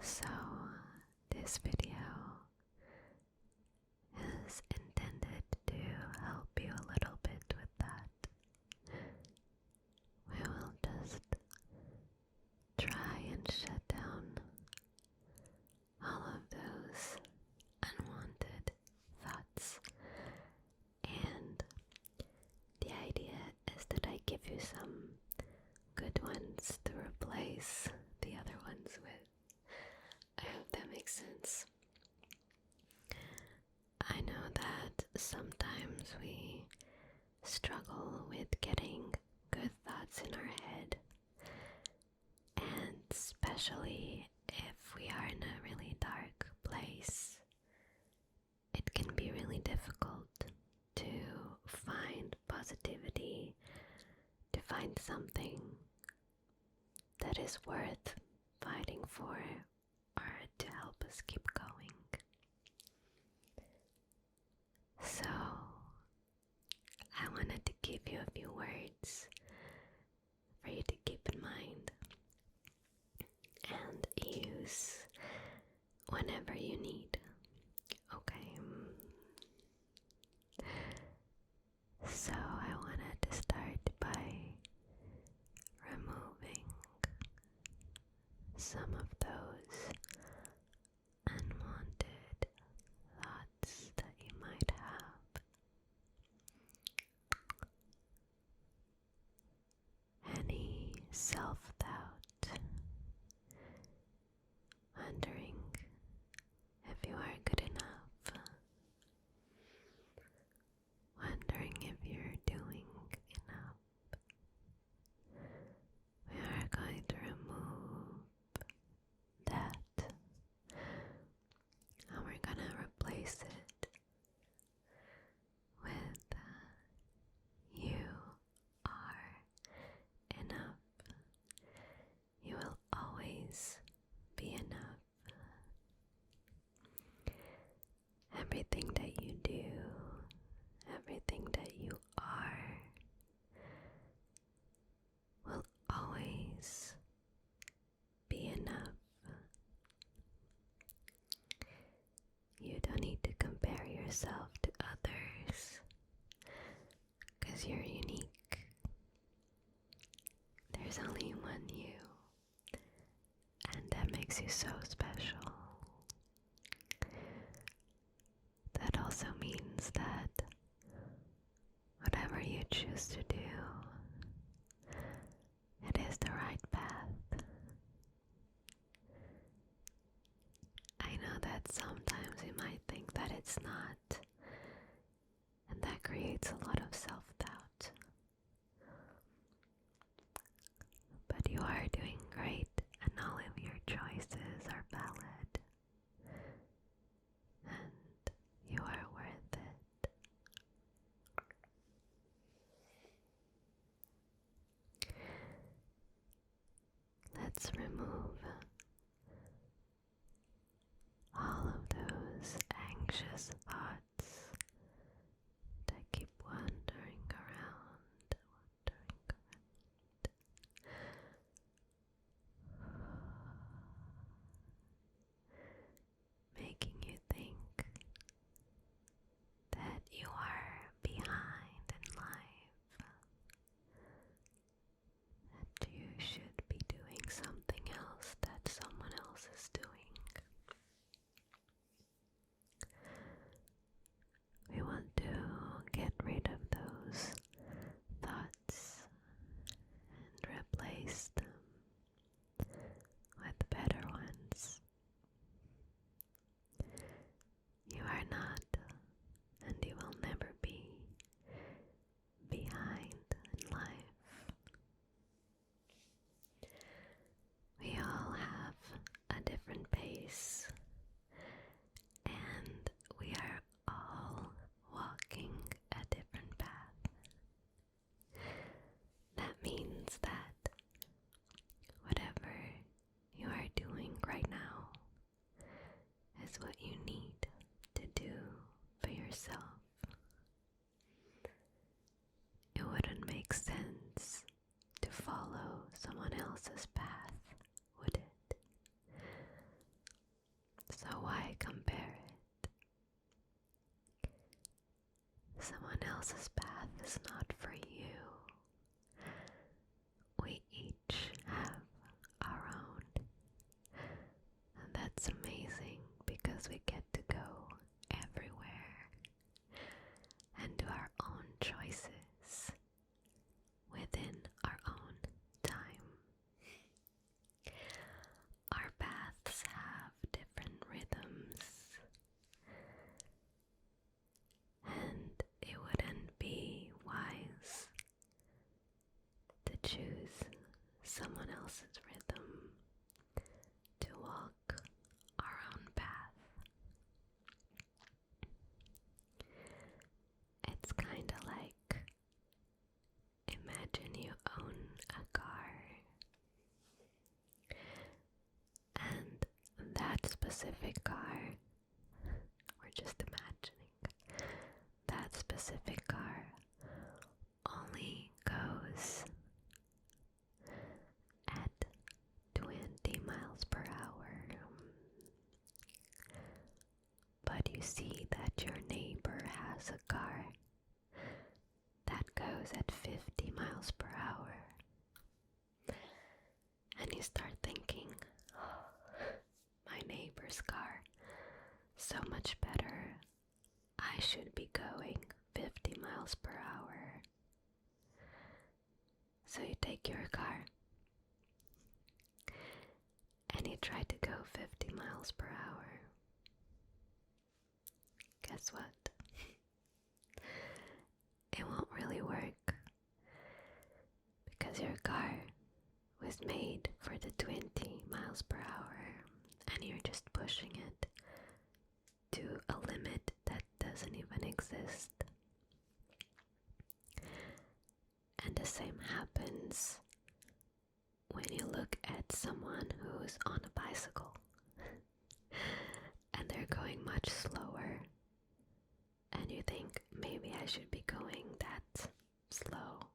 So, this video is intended to help you a little bit with that. We will just try and shut down all of those unwanted thoughts, and the idea is that I give you some good ones to replace the other ones with. I hope that makes sense. I know that sometimes we struggle with getting good thoughts in our head, and especially if we are in a really dark place, it can be really difficult to find positivity, to find something that is worth fighting for or to help us keep going. So, I wanted to give you a few words for you to keep in mind and use whenever you need. Okay. So I wanted to start by removing some of those unwanted thoughts that you might have. Any self-doubt, wondering if you are good enough, wondering if you're doing enough. We are going to remove that, and we're gonna replace it with you are enough. You will always be enough. Everything that you do, everything that you are, will always be enough. You don't need to compare yourself to others, because you're unique. There's only one you, and that makes you so special. That also means that whatever you choose to do, it is the right path. I know that sometimes you might think that it's not, and that creates a lot of self-doubt. But you are doing great, and all of your choices are valid, and you are worth it. Let's remove all of those anxious thoughts that keep wandering else's path is not for you. We each have our own. And that's amazing because we get to go everywhere and do our own choices within our own time. Our paths have different rhythms, and it wouldn't be wise to choose someone else's rhythm to walk our own path. It's kinda like, imagine you own a car, and that specific car, we're just imagining, that specific car only goes at 20 miles per hour. But you see that your neighbor has a car that goes at 50 miles per hour. And you start thinking, oh, my neighbor's car, so much better. I should be going 50 miles per hour. So you take your car and you try to go 50 miles per hour. Guess what? It won't really work because your car was made for the 20 miles per hour and you're just pushing it to a limit that doesn't even exist. And the same happens when you look at someone who's on a bicycle and they're going much slower, and you think maybe I should be going that slow.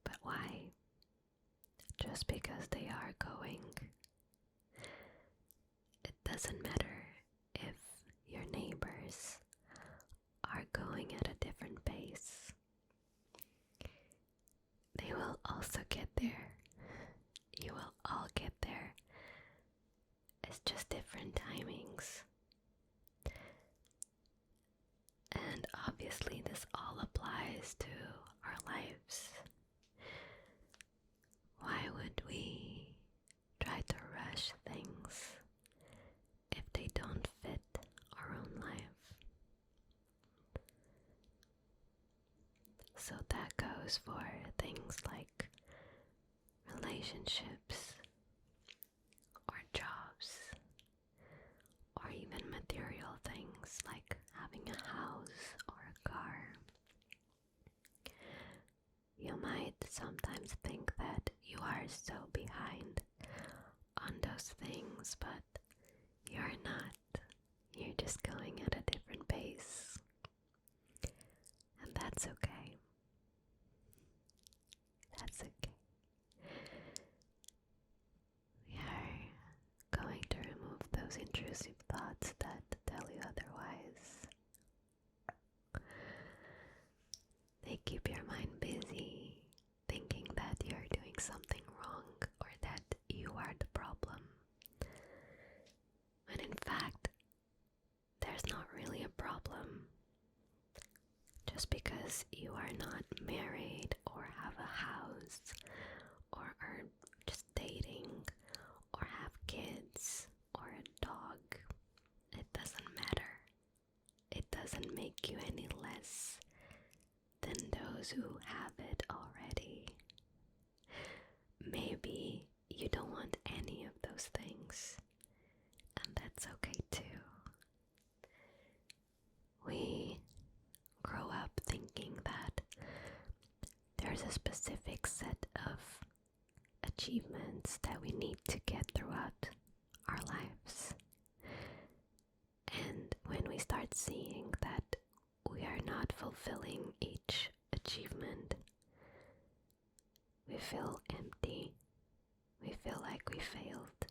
But why? Just because they are going. It doesn't matter if your neighbors are going at a different pace. They will also get there. You will all get there. It's just different timings. And obviously this all applies to our lives. Why would we try to rush things if they don't fit our own life? So that goes for things like relationships, or jobs, or even material things like having a house or a car. You might sometimes think that you are so behind on those things, but you're not. You're just going at a different pace. And that's okay. That's okay. We are going to remove those intrusive thoughts that tell you otherwise. They keep your mind busy, thinking that you're doing something wrong or that you are the problem. When in fact, there's not really a problem. Just because you are not married or have a house or are just dating or have kids or a dog, it doesn't matter. It doesn't make you any less than those who have it already. Maybe you don't want any of those things, and that's okay too. We grow up thinking that there's a specific set of achievements that we need to get throughout our lives. And when we start seeing that we are not fulfilling each achievement, we feel empty. We feel like we failed.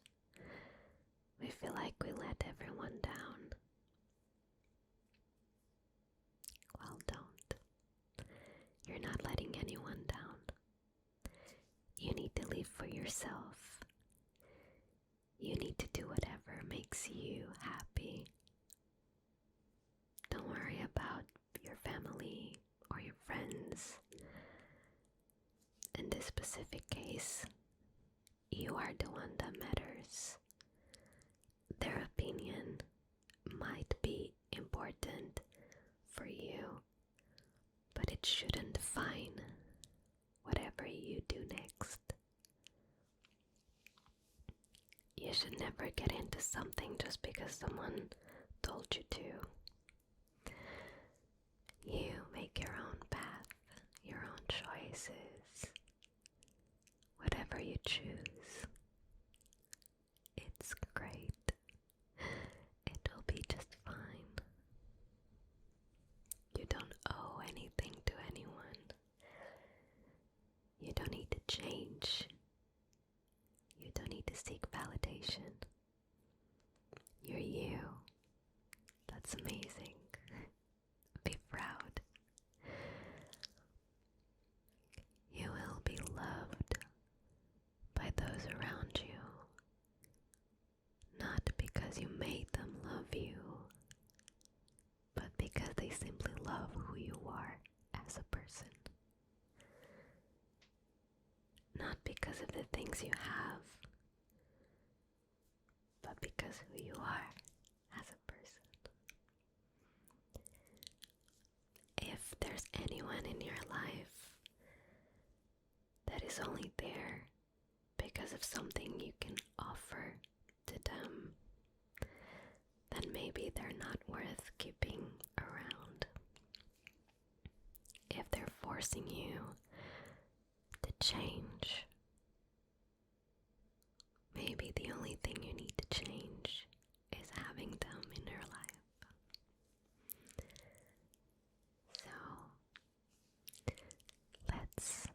We feel like we let everyone down. specific case, you are the one that matters. Their opinion might be important for you, but it shouldn't define whatever you do next. You should never get into something just because someone told you to. You make your own path, your own choices. Whatever you choose, it's great. It'll be just fine. You don't owe anything to anyone. You don't need to change. You don't need to seek validation. You're you. That's amazing. Be proud. You will be loved by those around you, not because you made them love you, but because they simply love who you are as a person. Not because of the things you have, but because who you are as a person. If there's anyone in your life that is only there because of something you can offer to them, then maybe they're not worth keeping around. If they're forcing you to change, maybe the only thing you need to change is having them in your life. So, let's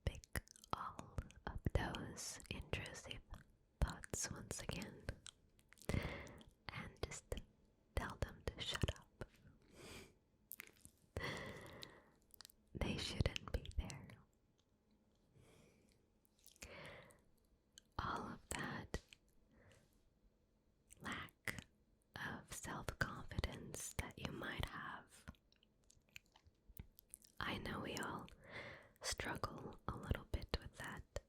pick all of those intrusive thoughts once again and just tell them to shut up. They shouldn't be there. All of that lack of self-confidence that you might have. I know we all struggle a little bit with that.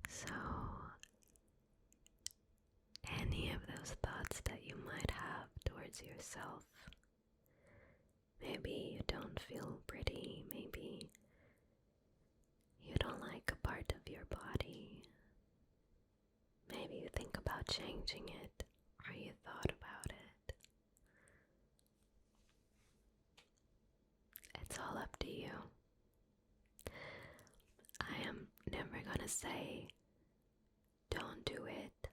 So, any of those thoughts that you might have towards yourself, maybe you don't feel pretty, maybe you don't like a part of your body, maybe you think about changing it, or you thought about it. It's all up to you. I am never gonna say, don't do it.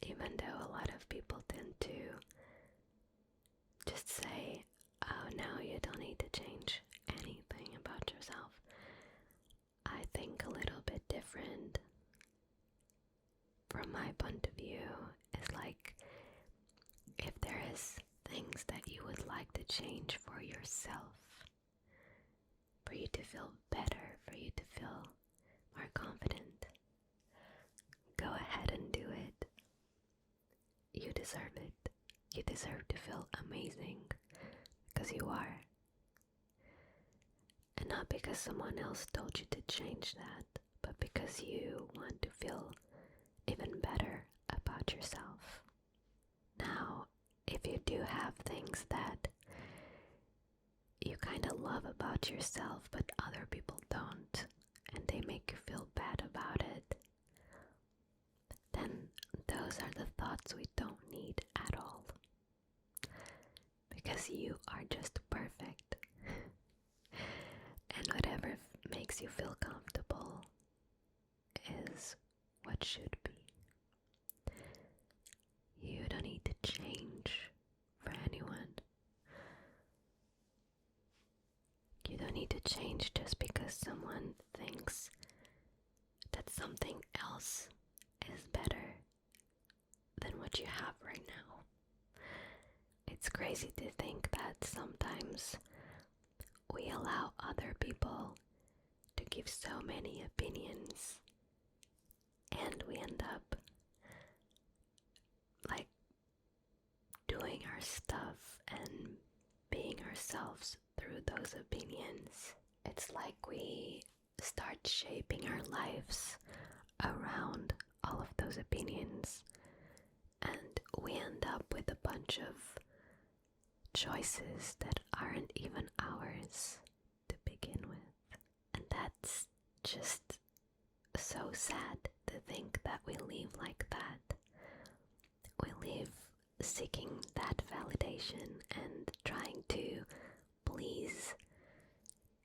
Even though a lot of people tend to just say, oh no, you don't need to change anything about yourself. I think a little bit different. From my point of view, is like, if there is things that you would like to change for yourself, for you to feel better, for you to feel more confident, go ahead and do it. You deserve it. You deserve to feel amazing, because you are. And not because someone else told you to change that, but because you want to feel even better about yourself. Now, if you do have things that you kind of love about yourself, but other people don't, and they make you feel bad about it, then those are the thoughts we don't need at all. Because you are just perfect. And whatever makes you feel comfortable is what should be. You don't need to change for anyone. You don't need to change just because someone thinks that something else is better than what you have right now. It's crazy to think that sometimes we allow other people to give so many opinions, and we end up like doing our stuff and being ourselves through those opinions. it's like we start shaping our lives around all of those opinions, and we end up with a bunch of choices that aren't even ours to begin with. And that's just so sad to think that we live like that. We live seeking that validation and trying to please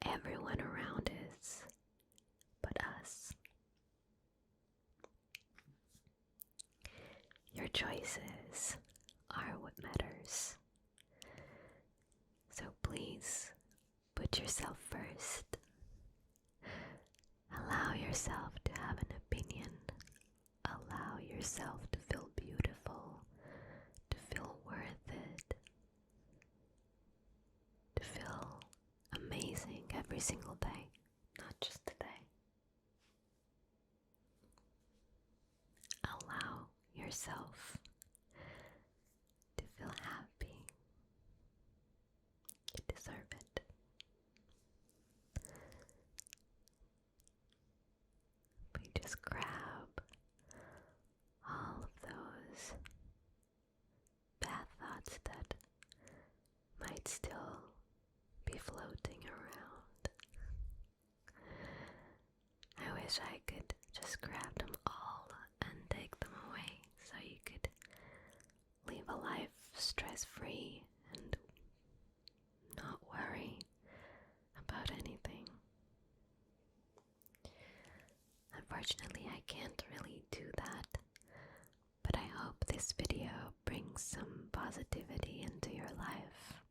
everyone around us but us. Your choices are what matters. So please put yourself first. Allow yourself to have an opinion. Allow yourself to feel beautiful, to feel worth it, to feel amazing every single day, not just today. Allow yourself to feel happy. You deserve it. We just grab all of those bad thoughts that might still be floating around. I wish I could just grab them all and take them away so you could live a life stress-free and not worry about anything. Unfortunately, I can't really do that, but I hope this video brings some positivity into your life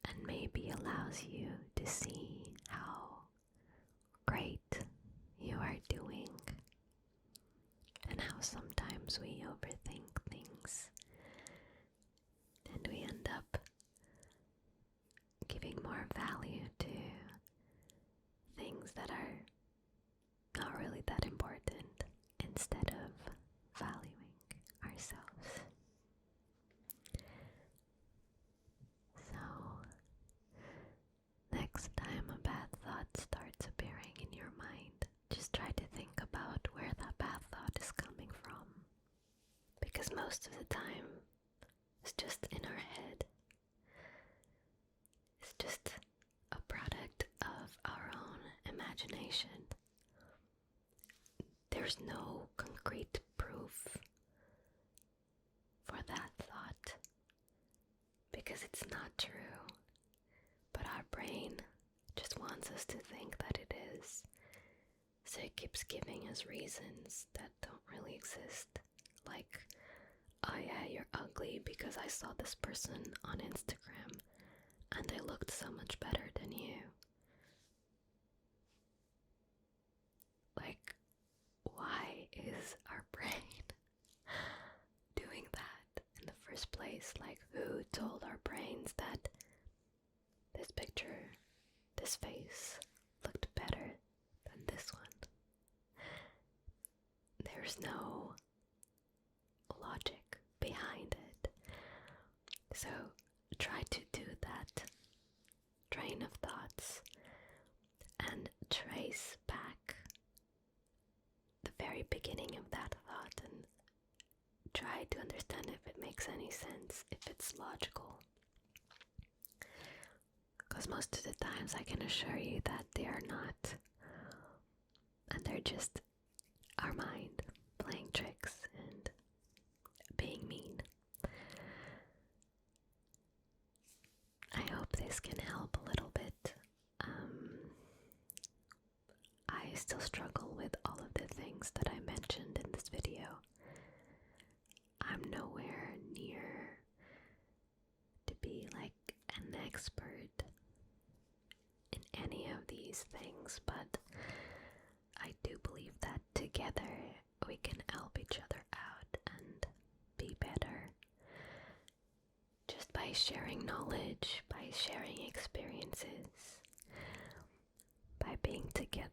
and maybe allows you to see how great you are doing and how sometimes we overthink things and we end up giving more value to things that are not really that important instead of valuing ourselves. So, next time a bad thought starts appearing in your mind, just try to think about where that bad thought is coming from. Because most of the time, it's just in our head. It's just a product of our own imagination. There's no concrete proof for that thought because it's not true, but our brain just wants us to think that it is, so it keeps giving us reasons that don't really exist, like, oh yeah, you're ugly because I saw this person on Instagram and they looked so much better than you. Like, why is our brain doing that in the first place? Like, who told our brains that this picture, this face, looked better than this one? There's no logic behind it. So try to do that train of thoughts and trace back the very beginning of that thought and try to understand if it makes any sense, if it's logical. Because most of the times I can assure you that they are not, and they're just our mind playing tricks and being mean. I hope this can help a little bit. I still struggle with all of the things that I mentioned in this video. I'm nowhere near to be like an expert in any of these things, but I do believe that together we can help each other out and be better. Just by sharing knowledge, by sharing experiences, by being together,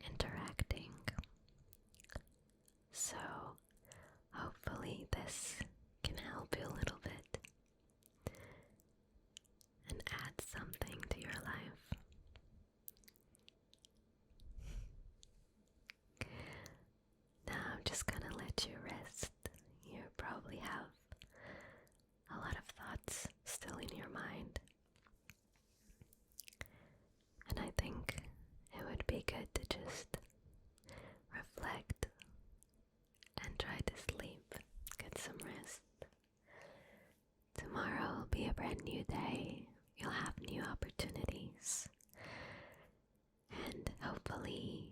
interacting. So hopefully this can help you a little bit and add something really good to just reflect and try to sleep, get some rest. Tomorrow will be a brand new day. You'll have new opportunities. And hopefully,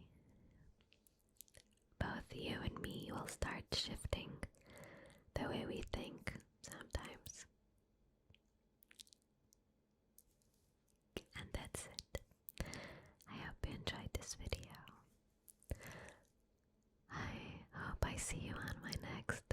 both you and me will start shifting the way we think sometimes. And that's it. I hope you enjoyed this video. I hope I see you on my next